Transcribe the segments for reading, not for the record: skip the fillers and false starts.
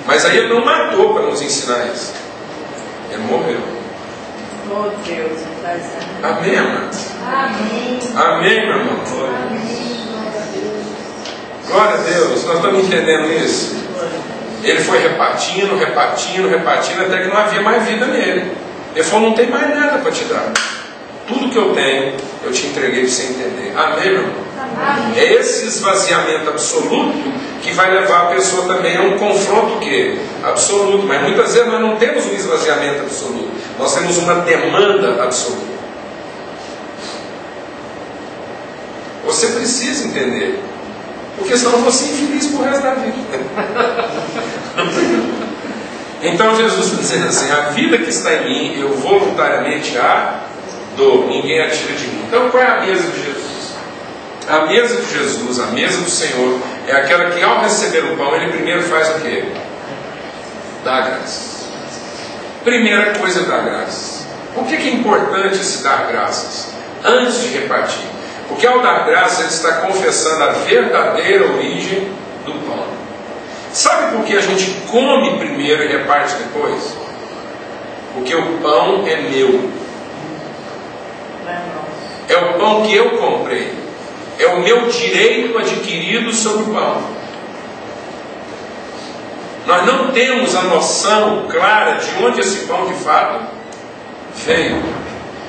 Mas aí ele não matou para nos ensinar isso. Ele morreu. Oh Deus, amém, amados? Amém. Amém, meu irmão? Glória a Deus. Nós estamos entendendo isso? Ele foi repartindo, até que não havia mais vida nele. Ele falou, não tem mais nada para te dar. Tudo que eu tenho, eu te entreguei para você entender. Amém, meu irmão? Amém. É esse esvaziamento absoluto que vai levar a pessoa também a um confronto que absoluto. Mas muitas vezes nós não temos um esvaziamento absoluto. Nós temos uma demanda absoluta. Você precisa entender. Porque senão eu vou ser infeliz por resto da vida. Então Jesus está dizendo assim, a vida que está em mim, eu voluntariamente a dou, ninguém a tira de mim. Então qual é a mesa de Jesus? A mesa de Jesus, a mesa do Senhor, é aquela que ao receber o pão, ele primeiro faz o quê? Dá graças. Primeira coisa é dar graças. Por que é importante se dar graças? Antes de repartir. Porque ao dar graças, ele está confessando a verdadeira origem do pão. Sabe por que a gente come primeiro e reparte depois? Porque o pão é meu. É o pão que eu comprei. É o meu direito adquirido sobre o pão. Nós não temos a noção clara de onde esse pão de fato veio.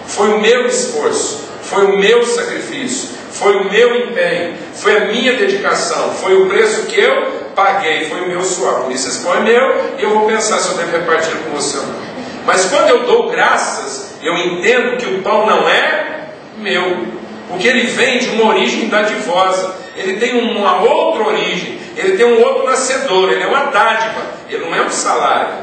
Foi o meu esforço, foi o meu sacrifício, foi o meu empenho, foi a minha dedicação, foi o preço que eu paguei, foi o meu suor. Por isso esse pão é meu e eu vou pensar se eu devo repartir com você ou não. Mas quando eu dou graças, eu entendo que o pão não é meu. Porque ele vem de uma origem dadivosa. Ele tem uma outra origem. Ele tem um outro nascedor. Ele é uma dádiva. Ele não é um salário.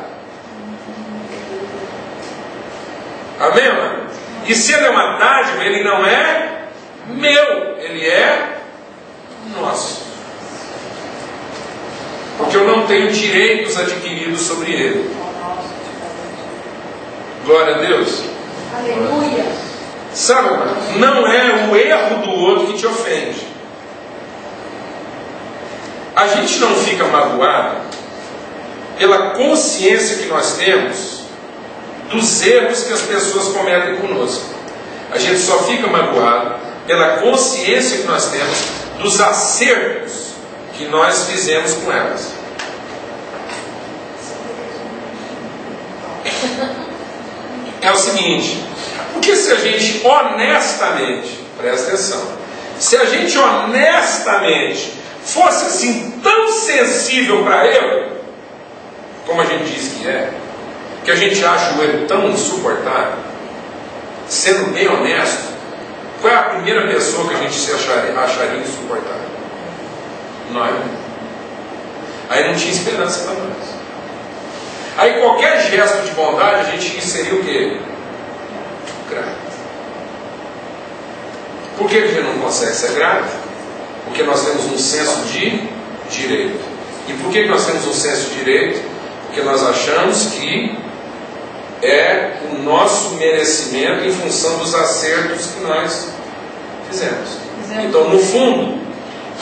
Amém, mano? E se ele é uma dádiva, ele não é meu. Ele é nosso. Porque eu não tenho direitos adquiridos sobre ele. Glória a Deus. Aleluia. Sabe, não é o erro do outro que te ofende. A gente não fica magoado pela consciência que nós temos dos erros que as pessoas cometem conosco. A gente só fica magoado pela consciência que nós temos dos acertos que nós fizemos com elas. É o seguinte, porque se a gente honestamente, presta atenção, se a gente honestamente fosse assim tão sensível para ele, como a gente diz que a gente acha o erro tão insuportável, sendo bem honesto, qual é a primeira pessoa que a gente se acharia insuportável? Nós. Aí não tinha esperança para nós. Aí qualquer gesto de bondade a gente seria o quê? Grato. Por que a gente não consegue ser grato? Porque nós temos um senso de direito. E por que nós temos um senso de direito? Porque nós achamos que é o nosso merecimento em função dos acertos que nós fizemos. Então, no fundo,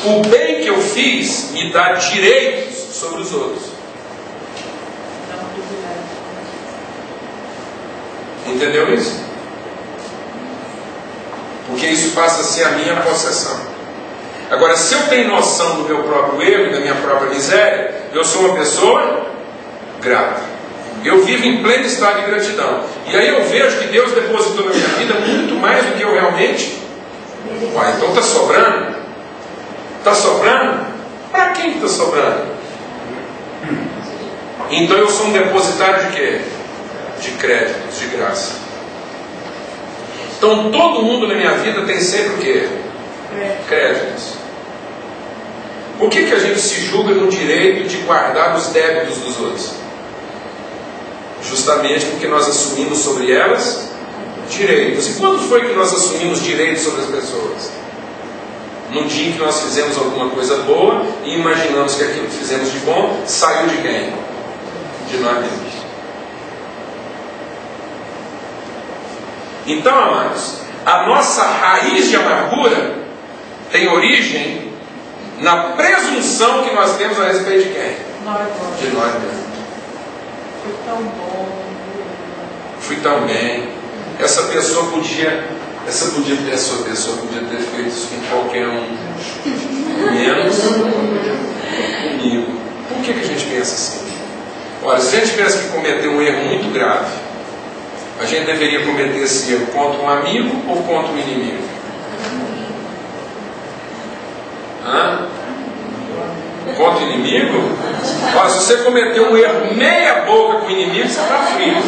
o bem que eu fiz me dá direitos sobre os outros. Entendeu isso? Porque isso passa a ser a minha possessão. Agora, se eu tenho noção do meu próprio erro e da minha própria miséria, eu sou uma pessoa grata. Eu vivo em pleno estado de gratidão. E aí eu vejo que Deus depositou na minha vida muito mais do que eu realmente. Uai, então está sobrando? Está sobrando? Para quem está sobrando? Então eu sou um depositário de quê? De créditos, de graça. Então todo mundo na minha vida tem sempre o quê? Créditos. Por que a gente se julga no direito de guardar os débitos dos outros? Justamente porque nós assumimos sobre elas direitos. E quando foi que nós assumimos direitos sobre as pessoas? No dia em que nós fizemos alguma coisa boa e imaginamos que aquilo que fizemos de bom saiu de quem? De nós mesmos. Então, amados, a nossa raiz de amargura tem origem na presunção que nós temos a respeito de quem? De nós mesmos. Foi tão bom. Fui tão bem. Essa pessoa podia ter feito isso com qualquer um, menos comigo. Por que a gente pensa assim? Olha, se a gente tivesse que cometer um erro muito grave, a gente deveria cometer esse erro contra um amigo ou contra um inimigo? Contra o inimigo? Olha, se você cometer um erro meia boca com o inimigo, você está frito.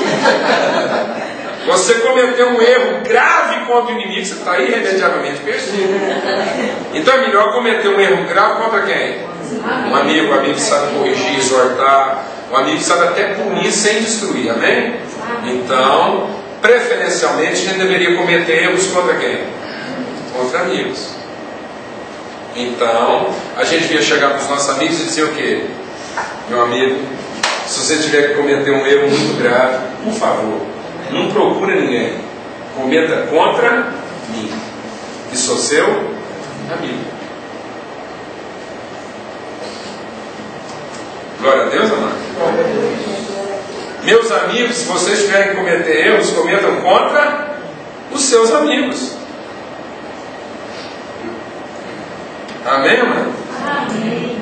Você cometeu um erro grave contra o inimigo, você está irremediavelmente perdido. Então é melhor cometer um erro grave contra quem? Um amigo que sabe corrigir, exortar, um amigo que sabe até punir sem destruir, amém? Então, preferencialmente, a gente deveria cometer erros contra quem? Contra amigos. Então, a gente devia chegar para os nossos amigos e dizer o quê? Meu amigo, se você tiver que cometer um erro muito grave, por favor, não procure ninguém. Cometa contra mim, que sou seu amigo. Glória a Deus, amado. Meus amigos, se vocês tiverem que cometer erros, cometam contra os seus amigos. Amém, amado? Amém.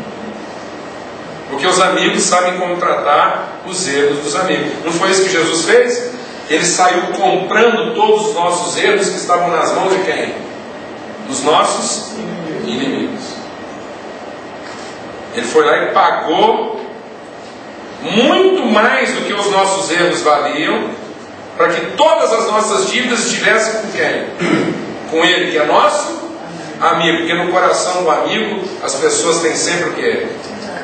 Porque os amigos sabem como tratar os erros dos amigos. Não foi isso que Jesus fez? Ele saiu comprando todos os nossos erros que estavam nas mãos de quem? Dos nossos inimigos. Ele foi lá e pagou muito mais do que os nossos erros valiam, para que todas as nossas dívidas estivessem com quem? Com Ele, que é nosso amigo. Porque no coração do amigo as pessoas têm sempre o quê?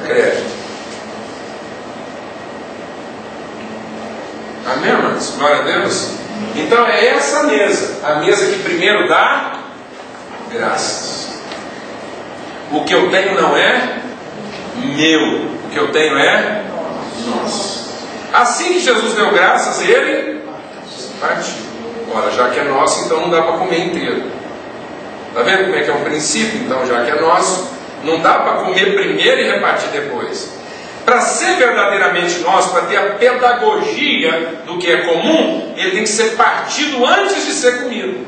Crédito. Amém, irmãos? Glória a Deus. Então é essa mesa, a mesa que primeiro dá graças. O que eu tenho não é meu, o que eu tenho é nosso. Assim que Jesus deu graças, ele partiu. Ora, já que é nosso, então não dá para comer inteiro. Está vendo como é que é um princípio? Então, já que é nosso, não dá para comer primeiro e repartir depois. Para ser verdadeiramente nosso, para ter a pedagogia do que é comum, ele tem que ser partido antes de ser comido.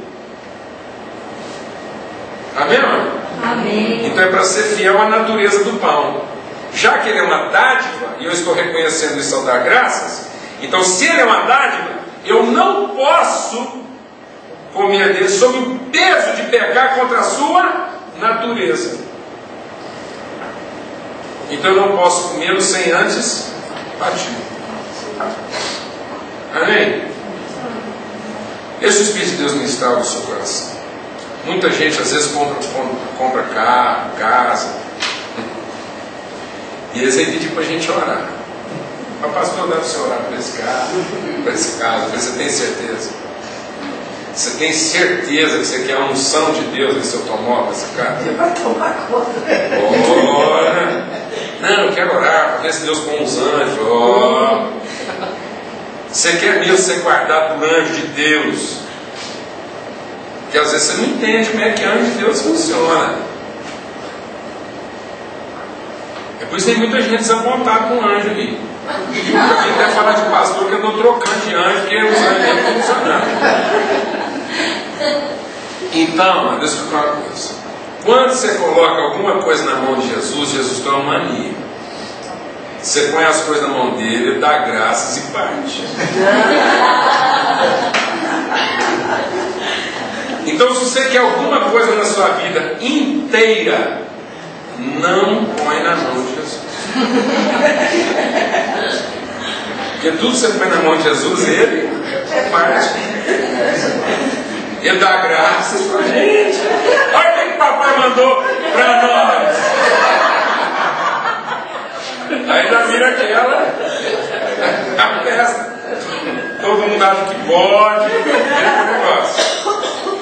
Amém, irmão? Amém. Então é para ser fiel à natureza do pão. Já que ele é uma dádiva, e eu estou reconhecendo isso ao dar graças, então se ele é uma dádiva, eu não posso comer dele sob o peso de pecar contra a sua natureza. Então eu não posso comê-lo sem antes partir. Amém? Deixa o Espírito de Deus ministrar o seu coração. Muita gente às vezes compra carro, casa, e eles vêm pedir para a gente orar. O pastor dá para você orar por esse carro, para esse caso, você tem certeza? Você tem certeza que você quer a unção de Deus nesse automóvel, esse carro? Ele vai tomar conta. Ora! Não, eu quero orar para ver se Deus põe uns anjos. Oh. Você quer mesmo ser guardado por anjo de Deus? Porque às vezes você não entende como é que anjo de Deus funciona. É por isso que tem muita gente desapontada com anjo ali. Eu vim até falar de pastor que eu estou trocando de anjo, porque os anjos não estão funcionando. Então, deixa eu explicar uma coisa. Quando você coloca alguma coisa na mão de Jesus, Jesus toma mania. Você põe as coisas na mão dele, ele dá graças e parte. Então, se você quer alguma coisa na sua vida inteira, não põe na mão de Jesus. Porque tudo que você põe na mão de Jesus, ele parte. Ele dá graças pra gente. Olha o que o papai mandou pra nós. Aí já vira aquela a festa. Todo mundo acha que pode.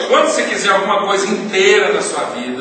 Quando você quiser alguma coisa inteira na sua vida,